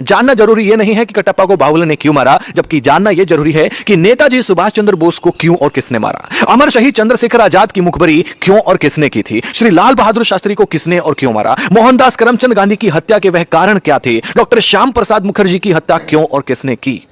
जानना जरूरी यह नहीं है कि कटप्पा को बाहुबली ने क्यों मारा, जबकि जानना यह जरूरी है कि नेताजी सुभाष चंद्र बोस को क्यों और किसने मारा। अमर शहीद चंद्रशेखर आजाद की मुखबरी क्यों और किसने की थी। श्री लाल बहादुर शास्त्री को किसने और क्यों मारा। मोहनदास करमचंद गांधी की हत्या के वह कारण क्या थे। डॉक्टर श्याम प्रसाद मुखर्जी की हत्या क्यों और किसने की।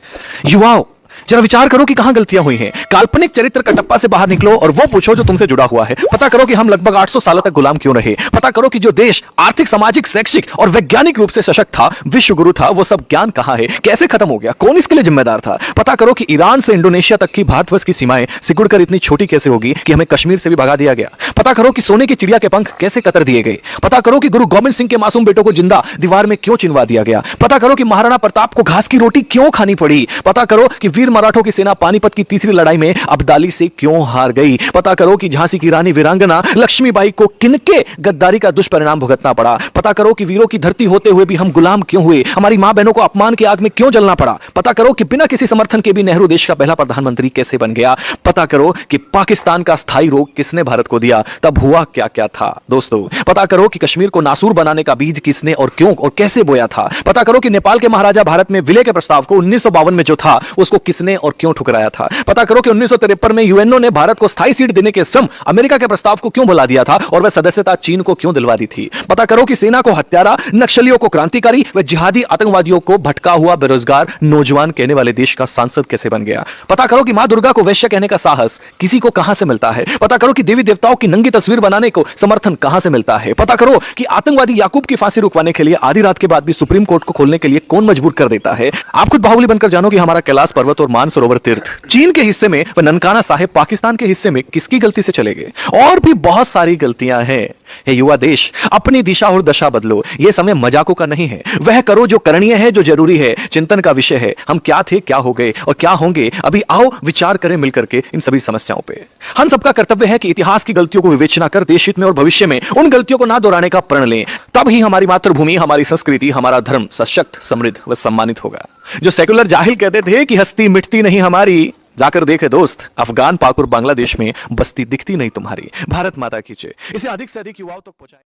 युवाओं, जरा विचार करो कि कहां गलतियां हुई हैं। काल्पनिक चरित्र कटप्पा से बाहर निकलो और वो पूछो जो तुमसे जुड़ा हुआ है। पता करो कि हम लगभग 800 सालों तक गुलाम क्यों रहे। पता करो कि जो देश आर्थिक, सामाजिक, शैक्षिक और वैज्ञानिक रूप से सशक्त था, विश्व गुरु था, वो सब ज्ञान कहां है, कैसे खत्म हो गया, कौन इसके लिए जिम्मेदार था। पता करो कि ईरान से इंडोनेशिया तक की भारतवर्ष की सीमाएं सिकुड़कर इतनी छोटी कैसे होगी कि हमें कश्मीर से भी भगा दिया गया। पता करो कि सोने की चिड़िया के पंख कैसे कतर दिए गए। पता करो कि गुरु गोविंद सिंह के मासूम बेटों को जिंदा दीवार में क्यों चिनवा दिया गया। पता करो कि महाराणा प्रताप को घास की रोटी क्यों खानी पड़ी। पता करो कि वीर मराठों की सेना पानीपत की तीसरी लड़ाई में अब्दाली से क्यों हार गई। पता करो कि झांसी की रानी वीरांगना लक्ष्मीबाई को किनके गद्दारी का दुष्परिणाम भुगतना पड़ा। पता करो कि वीरों की धरती होते हुए भी हम गुलाम क्यों हुए। हमारी मां बहनों को अपमान की आग में क्यों जलना पड़ा। पता करो कि बिना किसी समर्थन के भी नेहरू देश का पहला प्रधानमंत्री कैसे बन गया। पता करो कि पाकिस्तान का स्थायी रोग किसने भारत को दिया, तब हुआ क्या क्या था। दोस्तों, पता करो कि कश्मीर को नासूर बनाने का बीज किसने और क्यों और कैसे बोया था। पता करो कि नेपाल के महाराजा भारत में विलय के प्रस्ताव को 1952 में जो था उसको किसने और क्यों ठुकराया था। पता करो कि 1953 में यूएनओ ने भारत को स्थायी सीट देने के श्रम अमेरिका के प्रस्ताव को क्यों भुला दिया था और वह सदस्यता चीन को क्यों दिलवा दी थी। पता करो कि सेना को हत्यारा, नक्सलियों को क्रांतिकारी व जिहादी आतंकवादियों को भटका हुआ बेरोजगार नौजवान कहने वाले देश का सांसद कैसे बन गया। पता करो कि मां दुर्गा को वैश्य कहने का साहस किसी को कहां से मिलता है। पता करो कि देवी देवताओं की नंगी तस्वीर बनाने को समर्थन कहां से मिलता है। पता करो कि आतंकवादी याकूब की फांसी रुकवाने के लिए आधी रात के बाद भी सुप्रीम कोर्ट को खोलने के लिए कौन मजबूर कर देता है। आप खुद बाहुबली बनकर जानो कि हमारा कैलाश पर्वत और मानसरोवर तीर्थ चीन के हिस्से में व ननकाना साहिब पाकिस्तान के हिस्से में किसकी गलती से चले गए। और भी बहुत सारी गलतियां हैं। हे युवा देश, अपनी दिशा और दशा बदलो। यह समय मजाकों का नहीं है। वह करो जो करणीय है, जो जरूरी है, चिंतन का विषय है। हम क्या थे, क्या हो गए और क्या होंगे, अभी आओ विचार करें मिलकर के इन सभी समस्याओं पे। हम सबका कर्तव्य है कि इतिहास की गलतियों को विवेचना कर देश हित में और भविष्य में उन गलतियों को ना दोहराने का प्रण लें। तब ही हमारी मातृभूमि, हमारी संस्कृति, हमारा धर्म सशक्त, समृद्ध व सम्मानित होगा। जो सेकुलर जाहिल कहते थे कि हस्ती मिटती नहीं हमारी, जाकर देखे दोस्त, अफगान, पाक और बांग्लादेश में बस्ती दिखती नहीं तुम्हारी। भारत माता की जय। इसे अधिक से अधिक युवाओं तक पहुंचाएं।